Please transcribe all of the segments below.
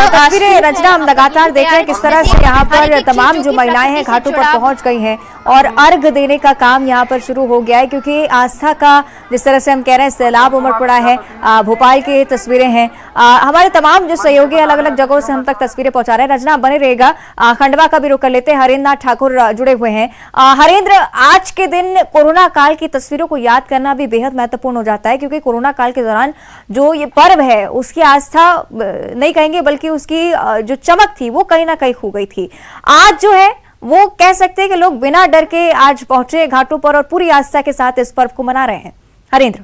तस्वीरें रचना हम लगातार देख रहे हैं किस तरह से यहाँ पर तमाम जो महिलाएं हैं घाटों पर पहुंच गई हैं और अर्घ देने का काम यहाँ पर शुरू हो गया है, क्योंकि आस्था का जिस तरह से हम कह रहे हैं सैलाब उमड़ पड़ा है। भोपाल की तस्वीरें हैं, हमारे तमाम जो सहयोगी अलग अलग जगहों से हम तक तस्वीरें पहुंचा रहे हैं। रचना बने रहेगा, खंडवा का भी रुख कर लेते हैं, हरेंद्र नाथ ठाकुर जुड़े हुए हैं। हरेंद्र, आज के दिन कोरोना काल की तस्वीरों को याद करना भी बेहद महत्वपूर्ण हो जाता है, क्योंकि कोरोना काल के दौरान जो ये पर्व है उसकी आस्था नहीं कहेंगे बल्कि उसकी जो चमक थी वो कहीं ना कहीं खो गई थी। आज जो है वो कह सकते हैं कि लोग बिना डर के आज पहुंचे घाटों पर और पूरी आस्था के साथ इस पर्व को मना रहे हैं। हरेंद्र,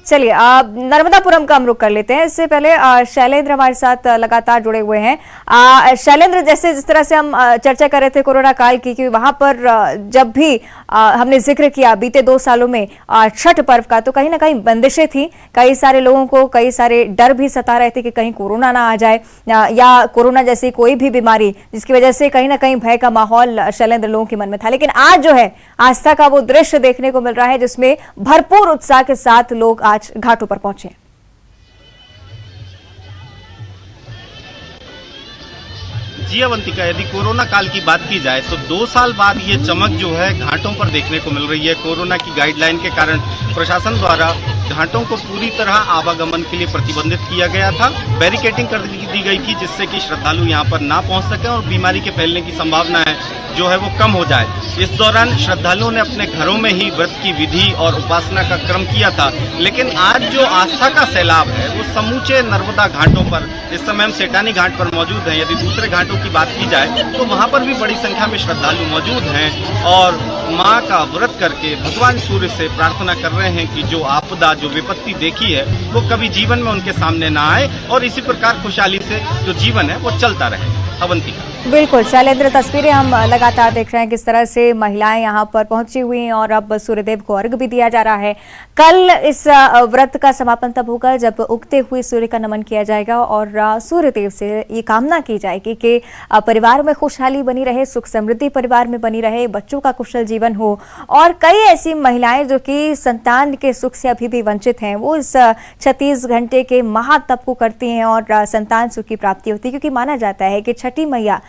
चलिए नर्मदापुरम का हम रुख कर लेते हैं। इससे पहले शैलेंद्र हमारे साथ लगातार जुड़े हुए हैं। शैलेंद्र, जैसे जिस तरह से हम चर्चा कर रहे थे कोरोना काल की, कि वहां पर जब भी हमने जिक्र किया बीते 2 सालों में छठ पर्व का, तो कहीं ना कहीं बंदिशें थी, कई सारे लोगों को कई सारे डर भी सता रहे थे कि कहीं कोरोना ना आ जाए या कोरोना जैसी कोई भी बीमारी, जिसकी वजह से कहीं ना कहीं भय का माहौल शैलेंद्र लोगों के मन में था। लेकिन आज जो है आस्था का वो दृश्य देखने को मिल रहा है जिसमें भरपूर उत्साह के साथ लोग आज घाटों पर पहुंचे। जी अवंतिका, यदि कोरोना काल की बात की जाए तो 2 साल बाद ये चमक जो है घाटों पर देखने को मिल रही है। कोरोना की गाइडलाइन के कारण प्रशासन द्वारा घाटों को पूरी तरह आवागमन के लिए प्रतिबंधित किया गया था, बैरिकेडिंग कर दी गई थी जिससे कि श्रद्धालु यहाँ पर ना पहुँच सके और बीमारी के फैलने की संभावना है जो है वो कम हो जाए। इस दौरान श्रद्धालुओं ने अपने घरों में ही व्रत की विधि और उपासना का क्रम किया था। लेकिन आज जो आस्था का सैलाब है वो समूचे नर्मदा घाटों पर, इस समय हम सेठानी घाट पर मौजूद हैं, यदि दूसरे घाटों की बात की जाए तो वहां पर भी बड़ी संख्या में श्रद्धालु मौजूद हैं और माँ का व्रत करके भगवान सूर्य से प्रार्थना कर रहे हैं कि जो आपदा, जो विपत्ति देखी है वो कभी जीवन में उनके सामने ना आए और इसी प्रकार खुशहाली से जो जीवन है वो चलता रहे। अवंतिका, बिल्कुल शैलेंद्र, तस्वीरें हम लगातार देख रहे हैं किस तरह से महिलाएं यहां पर पहुंची हुई हैं और अब सूर्यदेव को अर्घ भी दिया जा रहा है। कल इस व्रत का समापन तब होगा जब उगते हुए सूर्य का नमन किया जाएगा और सूर्यदेव से ये कामना की जाएगी कि परिवार में खुशहाली बनी रहे, सुख समृद्धि परिवार में बनी रहे, बच्चों का कुशल जीवन हो। और कई ऐसी महिलाएं जो कि संतान के सुख से अभी भी वंचित हैं, वो इस 36 घंटे के महातप को करती हैं और संतान सुख की प्राप्ति होती है, क्योंकि माना जाता है कि छठी मैया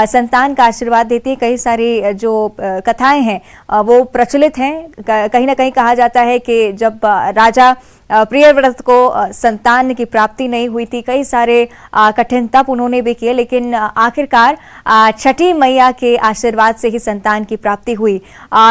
संतान का आशीर्वाद देती है। कई सारी जो कथाएं हैं वो प्रचलित हैं। कहीं ना कहीं कहा जाता है कि जब राजा प्रियव्रत को संतान की प्राप्ति नहीं हुई थी, कई सारे कठिन तप उन्होंने भी किए, लेकिन आखिरकार छठी मैया के आशीर्वाद से ही संतान की प्राप्ति हुई।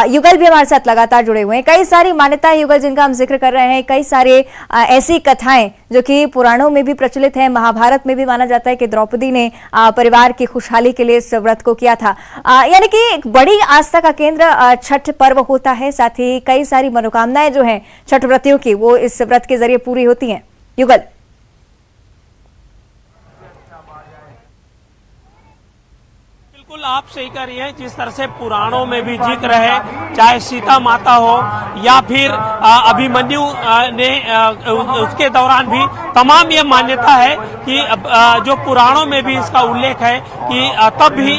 युगल भी हमारे साथ लगातार जुड़े हुए हैं। कई सारी मान्यताएं युगल जिनका हम जिक्र कर रहे हैं, कई सारे ऐसी कथाएं जो कि पुराणों में भी प्रचलित हैं। महाभारत में भी माना जाता है कि द्रौपदी ने परिवार की खुशहाली के लिए इस व्रत को किया था। यानी कि एक बड़ी आस्था का केंद्र छठ पर्व होता है। साथ ही कई सारी मनोकामनाएं जो हैं छठ व्रतियों की वो इस व्रत के जरिए पूरी होती हैं। युगल, बिल्कुल आप सही कह रही हैं। जिस तरह से पुराणों में भी जिक्र है, चाहे सीता माता हो या फिर अभिमन्यु ने उसके दौरान भी तमाम ये मान्यता है कि जो पुराणों में भी इसका उल्लेख है कि तब भी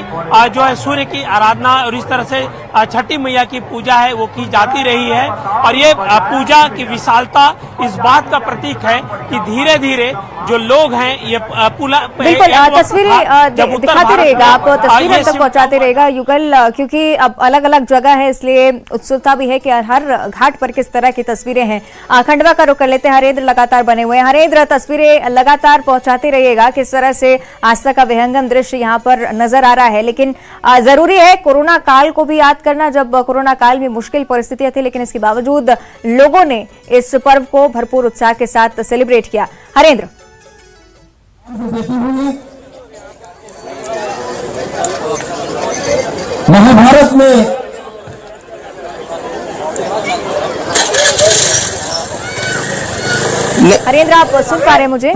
जो है सूर्य की आराधना और इस तरह से छठी मैया की पूजा है वो की जाती रही है। और ये पूजा की विशालता इस बात का प्रतीक है कि धीरे धीरे जो लोग हैं ये बिल्कुल तस्वीरें दिखाते रहेगा, आप तस्वीरें तक पहुंचाते रहेगा युगल, क्योंकि अब अलग अलग जगह है इसलिए उत्सुकता भी है कि हर घाट पर किस तरह की तस्वीरें हैं। खंडवा का रुख कर लेते हैं, हरेंद्र लगातार बने हुए हैं। हरेंद्र, तस्वीरें लगातार पहुंचाते रहिएगा किस तरह से आस्था का विहंगम दृश्य यहाँ पर नजर आ रहा है। लेकिन जरूरी है कोरोना काल को भी याद करना, जब कोरोना काल में मुश्किल परिस्थितियां थी, लेकिन इसके बावजूद लोगों ने इस पर्व को भरपूर उत्साह के साथ सेलिब्रेट किया। हरेंद्र, महाभारत में हरेंद्र, आप सुन पा रहे हैं मुझे?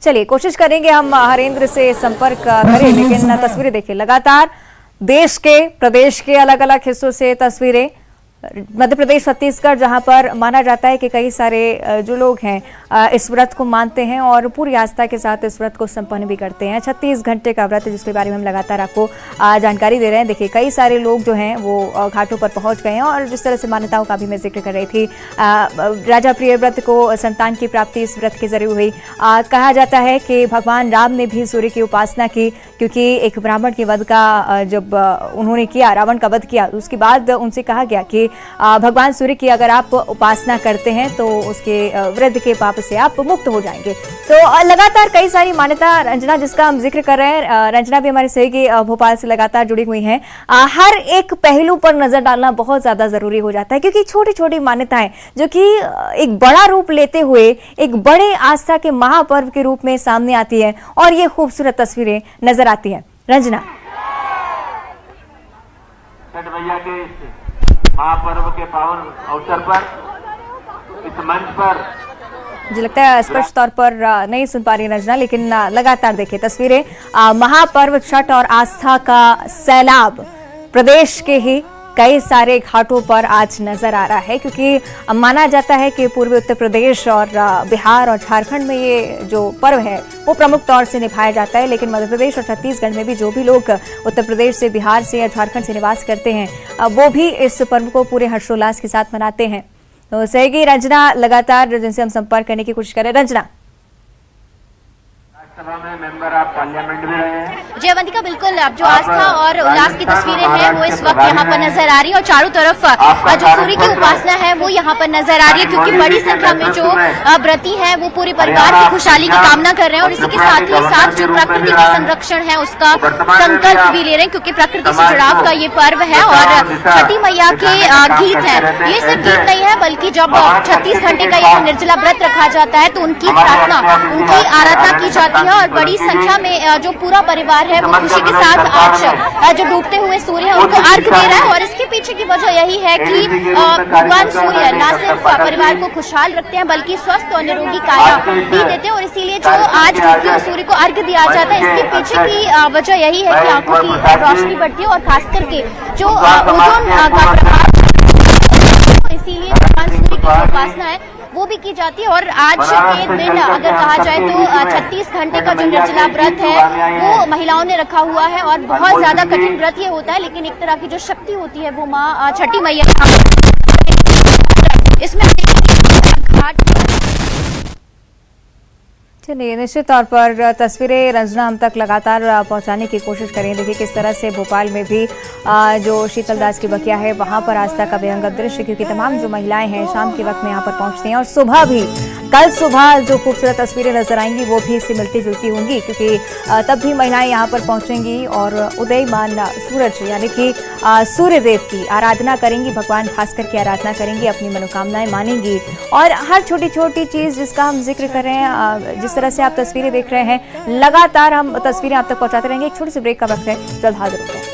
चलिए कोशिश करेंगे हम हरेंद्र से संपर्क करें, लेकिन तस्वीरें देखिए लगातार देश के, प्रदेश के अलग अलग हिस्सों से तस्वीरें। मध्य प्रदेश, छत्तीसगढ़, जहां पर माना जाता है कि कई सारे जो लोग हैं इस व्रत को मानते हैं और पूरी आस्था के साथ इस व्रत को संपन्न भी करते हैं। 36 घंटे का व्रत है जिसके बारे में हम लगातार आपको जानकारी दे रहे हैं। देखिए कई सारे लोग जो हैं वो घाटों पर पहुंच गए हैं और जिस तरह से मान्यताओं का भी मैं जिक्र कर रही थी, राजा प्रिय व्रत को संतान की प्राप्ति इस व्रत के जरिए हुई। कहा जाता है कि भगवान राम ने भी सूर्य की उपासना की, क्योंकि एक ब्राह्मण के वध का जब उन्होंने किया, रावण का वध किया, उसके बाद उनसे कहा गया कि भगवान सूर्य की अगर आप उपासना करते हैं तो उसके वृद्ध के पाप से आप मुक्त हो जाएंगे। तो लगातार कई सारी मान्यता, रंजना जिसका हम जिक्र कर रहे हैं, रंजना भी हमारे सहयोगी भोपाल से लगातार जुड़ी हुई हैं। हर एक पहलू पर नजर डालना बहुत ज्यादा जरूरी हो जाता है, क्योंकि छोटी छोटी मान्यताएं जो कि एक बड़ा रूप लेते हुए एक बड़े आस्था के महापर्व के रूप में सामने आती है और ये खूबसूरत तस्वीरें नजर आती हैं। रंजना, छठ मैया के इस महापर्व के पावन अवसर पर इस मंच पर मुझे लगता है स्पष्ट तौर पर नहीं सुन पा रही रंजना, लेकिन लगातार देखिए तस्वीरें। महापर्व छठ और आस्था का सैलाब प्रदेश के ही कई सारे घाटों पर आज नजर आ रहा है, क्योंकि माना जाता है कि पूर्वी उत्तर प्रदेश और बिहार और झारखंड में ये जो पर्व है वो प्रमुख तौर से निभाया जाता है, लेकिन मध्य प्रदेश और छत्तीसगढ़ में भी जो भी लोग उत्तर प्रदेश से, बिहार से या झारखंड से निवास करते हैं वो भी इस पर्व को पूरे हर्षोल्लास के साथ मनाते हैं। तो सहयोगी रंजना लगातार जिनसे हम संपर्क करने की कोशिश कर रहे हैं। रंजना, सभा में मेंबर ऑफ पार्लियामेंट भी रहे हैं। जयवंतिका, बिल्कुल अब जो आस्था और उल्लास की तस्वीरें हैं वो इस वक्त यहाँ पर नजर आ रही है और चारों तरफ जो सूर्य की उपासना है वो यहाँ पर नजर आ रही है, क्योंकि बड़ी संख्या में जो व्रती हैं वो पूरे परिवार की खुशहाली की कामना कर रहे हैं और इसी के साथ ही साथ जो प्रकृति का संरक्षण है उसका संकल्प भी ले रहे हैं, क्योंकि प्रकृति से जुड़ाव का ये पर्व है और छठी मैया के गीत हैं। ये सिर्फ गीत नहीं है, बल्कि जब 36 घंटे का ये निर्जला व्रत रखा जाता है तो उनकी प्रार्थना, उनकी आराधना की जाती है और बड़ी संख्या में जो पूरा परिवार है वो खुशी के साथ आज जो डूबते हुए सूर्य है उनको अर्घ दे रहा है। और इसके पीछे की वजह यही है कि भगवान सूर्य न सिर्फ परिवार को खुशहाल रखते हैं बल्कि स्वस्थ और निरोगी काया भी देते हैं, और इसीलिए जो आज डूबते हुए सूर्य को अर्घ दिया जाता है इसके पीछे की वजह यही है कि आंखों की रोशनी बढ़ती है और खास करके जो ओजोन का प्रभाव, इसीलिए भगवान सूर्य की जो उपासना है वो भी की जाती है। और आज के दिन अगर कहा जाए तो 36 घंटे का जो निर्जला व्रत है वो महिलाओं ने रखा हुआ है और बहुत ज्यादा कठिन व्रत ये होता है, लेकिन एक तरह की जो शक्ति होती है वो माँ छठी मैया इसमें घाट। चलिए, निश्चित तौर पर तस्वीरें रंजना हम तक लगातार पहुंचाने की कोशिश करें। देखिए किस तरह से भोपाल में भी जो शीतल दास की बगिया है वहां पर आस्था का भयंकर दृश्य, क्योंकि तमाम जो महिलाएं हैं शाम के वक्त में यहाँ पर पहुंचती हैं और सुबह भी, कल सुबह जो खूबसूरत तस्वीरें नजर आएंगी वो भी इससे मिलती जुलती होंगी, क्योंकि तब भी महिलाएं यहाँ पर पहुंचेंगी और उदयमान सूरज यानी कि सूर्यदेव की आराधना करेंगी, भगवान भास्कर की आराधना करेंगी, अपनी मनोकामनाएं मानेंगी और हर छोटी छोटी चीज जिसका हम जिक्र कर रहे हैं, जिस तरह से आप तस्वीरें देख रहे हैं, लगातार हम तस्वीरें आप तक पहुंचाते रहेंगे। एक छोटी सी ब्रेक का वक्त है, जल्द हाजिर होते हैं।